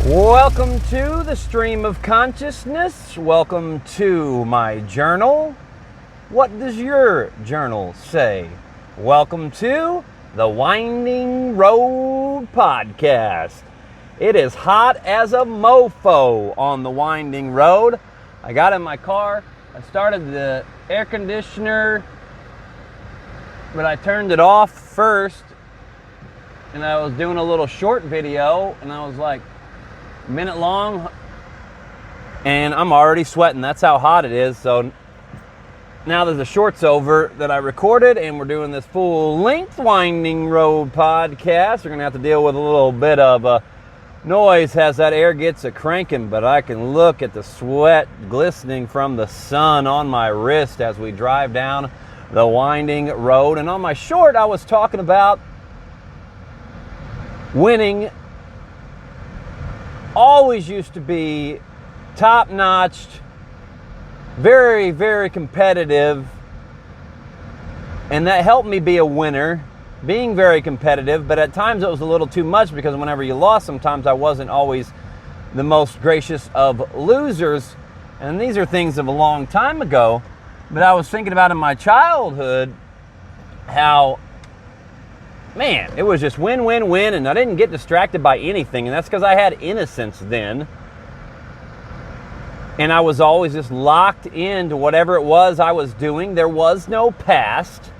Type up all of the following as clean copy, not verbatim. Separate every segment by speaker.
Speaker 1: Welcome to the stream of consciousness. Welcome to my journal. What does your journal say? Welcome to the Winding Road podcast. It is hot as a mofo on the Winding Road. I got in my car. I started the air conditioner, but I turned it off first. And I was doing a little short video, and I was like, minute long, and I'm already sweating. That's how hot it is. So now that the short's over that I recorded, and we're doing this full-length Winding Road podcast, we're going to have to deal with a little bit of noise as that air gets a-cranking, but I can look at the sweat glistening from the sun on my wrist as we drive down the Winding Road. And on my short, I was talking about winning always used to be top-notch, very, very competitive, and that helped me be a winner, being very competitive, but at times it was a little too much because whenever you lost, sometimes I wasn't always the most gracious of losers, and these are things of a long time ago, but I was thinking about in my childhood how man, it was just win, win, win, and I didn't get distracted by anything, and that's because I had innocence then. And I was always just locked into whatever it was I was doing. There was no past.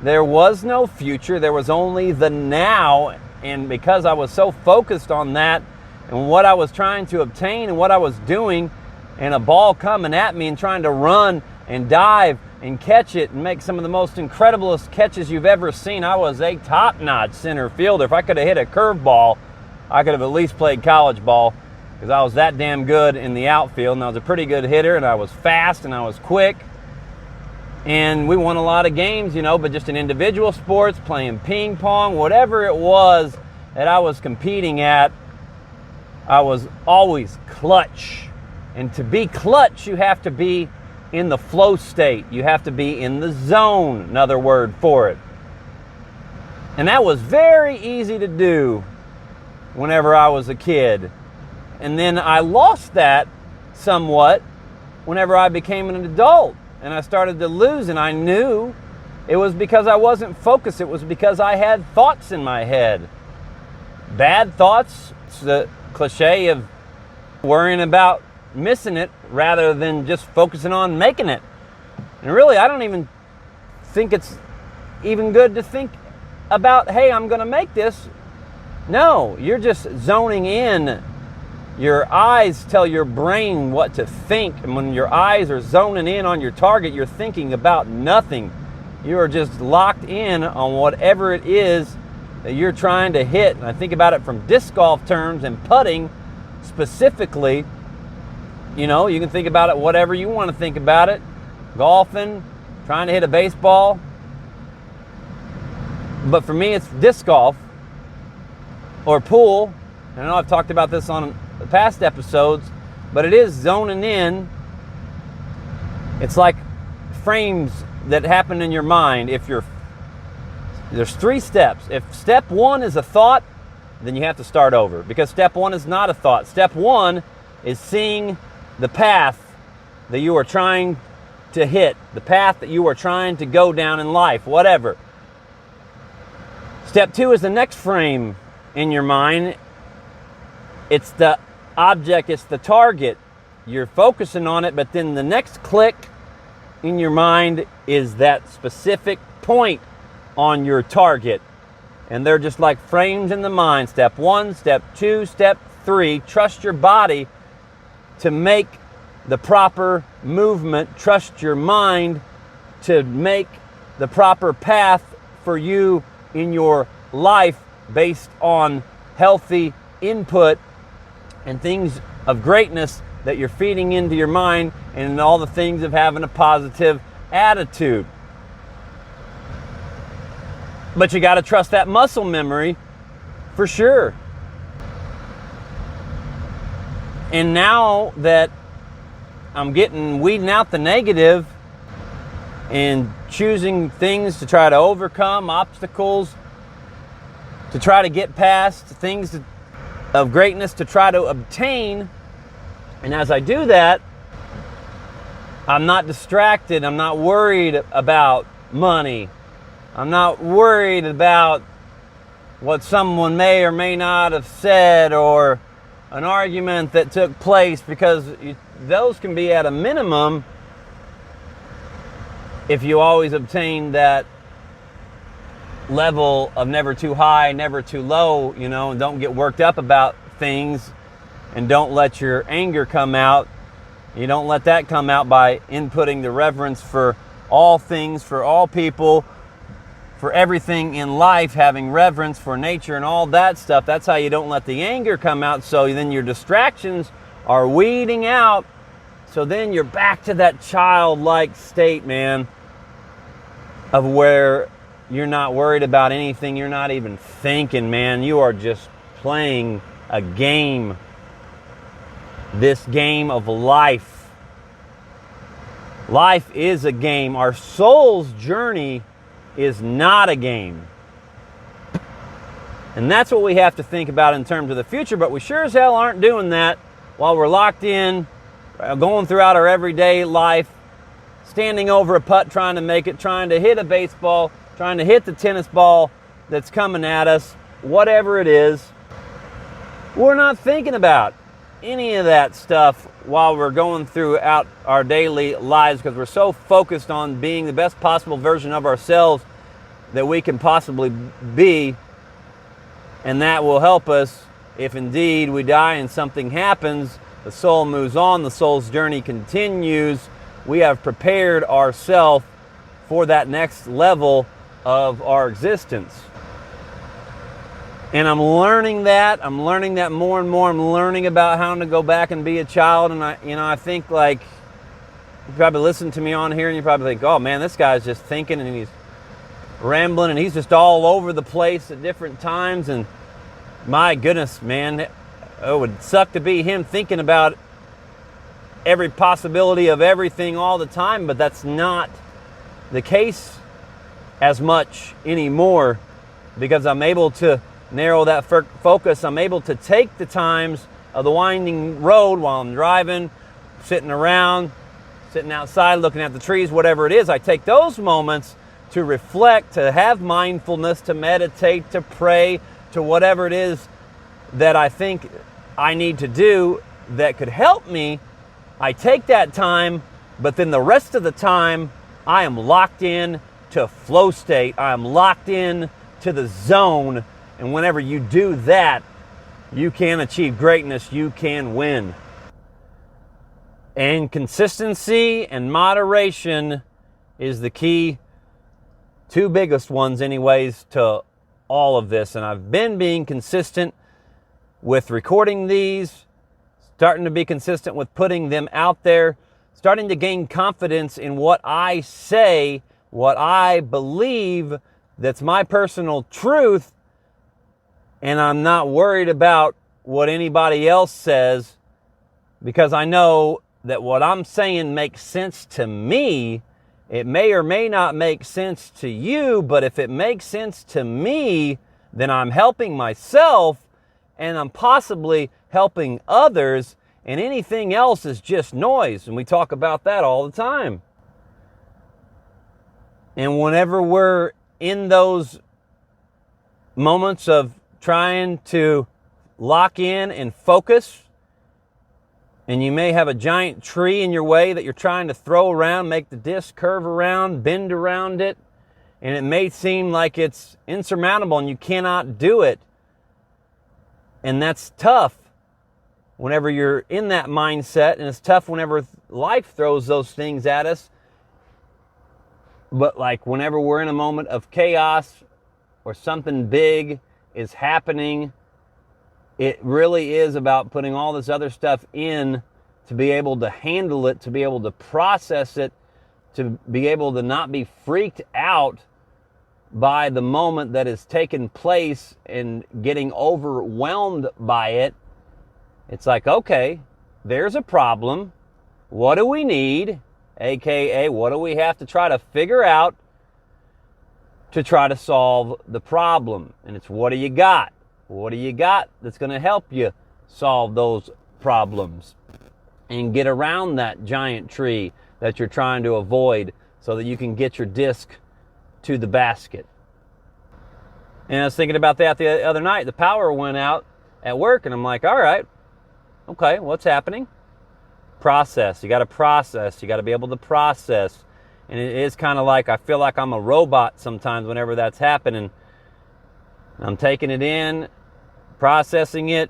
Speaker 1: There was no future. There was only the now. And because I was so focused on that and what I was trying to obtain and what I was doing, and a ball coming at me and trying to run and dive and catch it and make some of the most incrediblest catches you've ever seen. I was a top-notch center fielder. If I could have hit a curveball, I could have at least played college ball because I was that damn good in the outfield, and I was a pretty good hitter, and I was fast, and I was quick. And we won a lot of games, but just in individual sports, playing ping pong, whatever it was that I was competing at, I was always clutch. And to be clutch, you have to be in the flow state. You have to be in the zone, another word for it. And that was very easy to do whenever I was a kid. And then I lost that somewhat whenever I became an adult. And I started to lose, and I knew it was because I wasn't focused. It was because I had thoughts in my head. Bad thoughts. It's the cliche of worrying about missing it rather than just focusing on making it. And really, I don't even think it's even good to think about, hey, I'm going to make this. No, you're just zoning in. Your eyes tell your brain what to think. And when your eyes are zoning in on your target, you're thinking about nothing. You are just locked in on whatever it is that you're trying to hit. And I think about it from disc golf terms and putting specifically. You can think about it whatever you want to think about it. Golfing, trying to hit a baseball. But for me, it's disc golf or pool. I know I've talked about this on the past episodes, but it is zoning in. It's like frames that happen in your mind. There's 3 steps. If step 1 is a thought, then you have to start over because step 1 is not a thought. Step 1 is seeing the path that you are trying to hit, the path that you are trying to go down in life, whatever. Step 2 is the next frame in your mind. It's the object, it's the target. You're focusing on it, but then the next click in your mind is that specific point on your target. And they're just like frames in the mind. Step 1, step 2, step 3. Trust your body to make the proper movement. Trust your mind to make the proper path for you in your life based on healthy input and things of greatness that you're feeding into your mind, and all the things of having a positive attitude. But you got to trust that muscle memory for sure. And now that I'm weeding out the negative and choosing things to try to overcome, obstacles to try to get past, things of greatness to try to obtain. And as I do that, I'm not distracted. I'm not worried about money. I'm not worried about what someone may or may not have said, or an argument that took place, because those can be at a minimum if you always obtain that level of never too high, never too low, and don't get worked up about things, and don't let your anger come out. You don't let that come out by inputting the reverence for all things, for all people, for everything in life, having reverence for nature and all that stuff. That's how you don't let the anger come out. So then your distractions are weeding out. So then you're back to that childlike state, man, of where you're not worried about anything. You're not even thinking, man. You are just playing a game. This game of life. Life is a game. Our soul's journey is not a game. And that's what we have to think about in terms of the future, but we sure as hell aren't doing that while we're locked in, going throughout our everyday life, standing over a putt, trying to make it, trying to hit a baseball, trying to hit the tennis ball that's coming at us, whatever it is. We're not thinking about any of that stuff while we're going throughout our daily lives, because we're so focused on being the best possible version of ourselves that we can possibly be. And that will help us if indeed we die and something happens. The soul moves on, the soul's journey continues. We have prepared ourselves for that next level of our existence. And I'm learning that more and more. I'm learning about how to go back and be a child. And I think, like, you probably listen to me on here and you probably think, oh man, this guy's just thinking and he's rambling and he's just all over the place at different times. And my goodness, man, it would suck to be him thinking about every possibility of everything all the time. But that's not the case as much anymore, because I'm able to narrow that focus. I'm able to take the times of the winding road while I'm driving, sitting around, sitting outside, looking at the trees, whatever it is. I take those moments to reflect, to have mindfulness, to meditate, to pray, to whatever it is that I think I need to do that could help me. I take that time, but then the rest of the time, I am locked in to flow state. I am locked in to the zone. And whenever you do that, you can achieve greatness. You can win. And consistency and moderation is the key, two biggest ones anyways, to all of this. And I've been being consistent with recording these, starting to be consistent with putting them out there, starting to gain confidence in what I say, what I believe, that's my personal truth. And I'm not worried about what anybody else says, because I know that what I'm saying makes sense to me. It may or may not make sense to you, but if it makes sense to me, then I'm helping myself and I'm possibly helping others, and anything else is just noise. And we talk about that all the time. And whenever we're in those moments of trying to lock in and focus, and you may have a giant tree in your way that you're trying to throw around, make the disc curve around, bend around it, and it may seem like it's insurmountable and you cannot do it. And that's tough whenever you're in that mindset, and it's tough whenever life throws those things at us. But like whenever we're in a moment of chaos or something big is happening, it really is about putting all this other stuff in to be able to handle it, to be able to process it, to be able to not be freaked out by the moment that is taking place and getting overwhelmed by it. It's like, okay, there's a problem. What do we need? AKA, what do we have to try to figure out to try to solve the problem? And it's, what do you got? What do you got that's going to help you solve those problems and get around that giant tree that you're trying to avoid so that you can get your disc to the basket? And I was thinking about that the other night. The power went out at work, and I'm like, all right, okay, what's happening? Process. You got to process. You got to be able to process. And it is kind of like, I feel like I'm a robot sometimes whenever that's happening. I'm taking it in, processing it,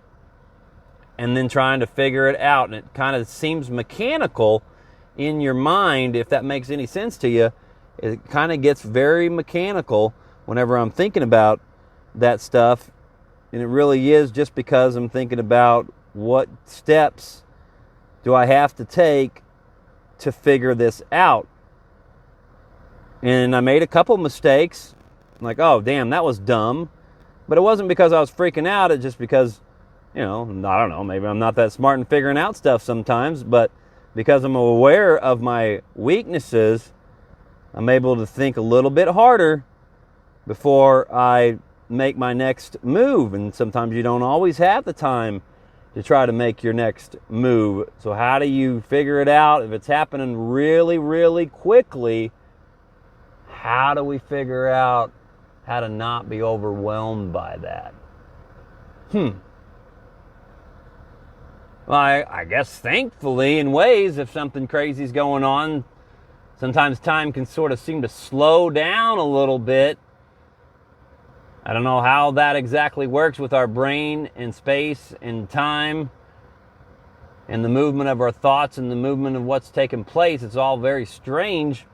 Speaker 1: and then trying to figure it out. And it kind of seems mechanical in your mind, if that makes any sense to you. It kind of gets very mechanical whenever I'm thinking about that stuff. And it really is just because I'm thinking about what steps do I have to take to figure this out. And I made a couple mistakes. I'm like, oh, damn, that was dumb. But it wasn't because I was freaking out. It's just because, I don't know, maybe I'm not that smart in figuring out stuff sometimes. But because I'm aware of my weaknesses, I'm able to think a little bit harder before I make my next move. And sometimes you don't always have the time to try to make your next move. So how do you figure it out? If it's happening really, really quickly, how do we figure out how to not be overwhelmed by that? Well, I guess thankfully, in ways, if something crazy is going on, sometimes time can sort of seem to slow down a little bit. I don't know how that exactly works with our brain and space and time and the movement of our thoughts and the movement of what's taking place. It's all very strange.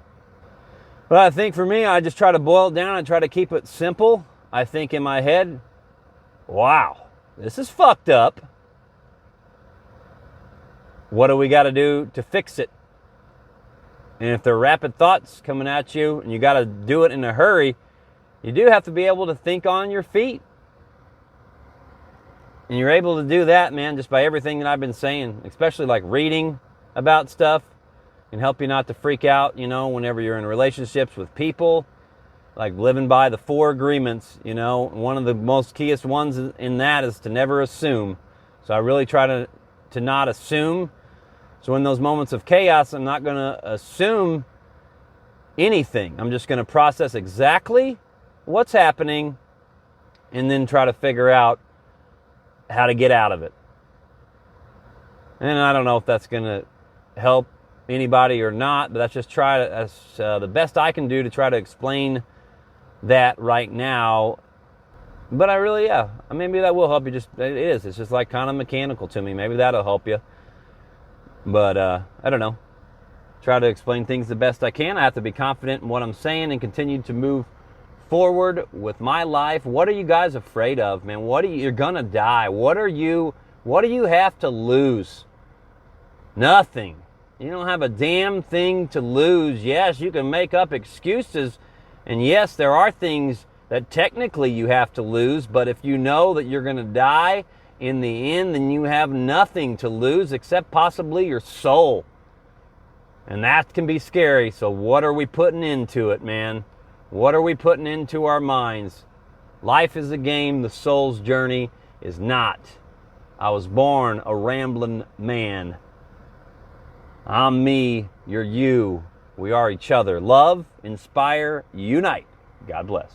Speaker 1: But I think for me, I just try to boil it down and try to keep it simple. I think in my head, wow, this is fucked up. What do we got to do to fix it? And if there are rapid thoughts coming at you and you got to do it in a hurry, you do have to be able to think on your feet. And you're able to do that, man, just by everything that I've been saying, especially like reading about stuff can help you not to freak out, whenever you're in relationships with people, like living by the 4 agreements, One of the most keyest ones in that is to never assume. So I really try to not assume. So in those moments of chaos, I'm not going to assume anything. I'm just going to process exactly what's happening and then try to figure out how to get out of it. And I don't know if that's going to help anybody or not, but that's the best I can do to try to explain that right now. But maybe that will help you. It's just like kind of mechanical to me. Maybe that'll help you. But I don't know. Try to explain things the best I can. I have to be confident in what I'm saying and continue to move forward with my life. What are you guys afraid of, man? You're gonna die. What do you have to lose? Nothing. You don't have a damn thing to lose. Yes, you can make up excuses, and yes, there are things that technically you have to lose, but if you know that you're gonna die in the end, then you have nothing to lose except possibly your soul. And that can be scary. So what are we putting into it, man? What are we putting into our minds? Life is a game. The soul's journey is not. I was born a rambling man. I'm me. You're you. We are each other. Love, inspire, unite. God bless.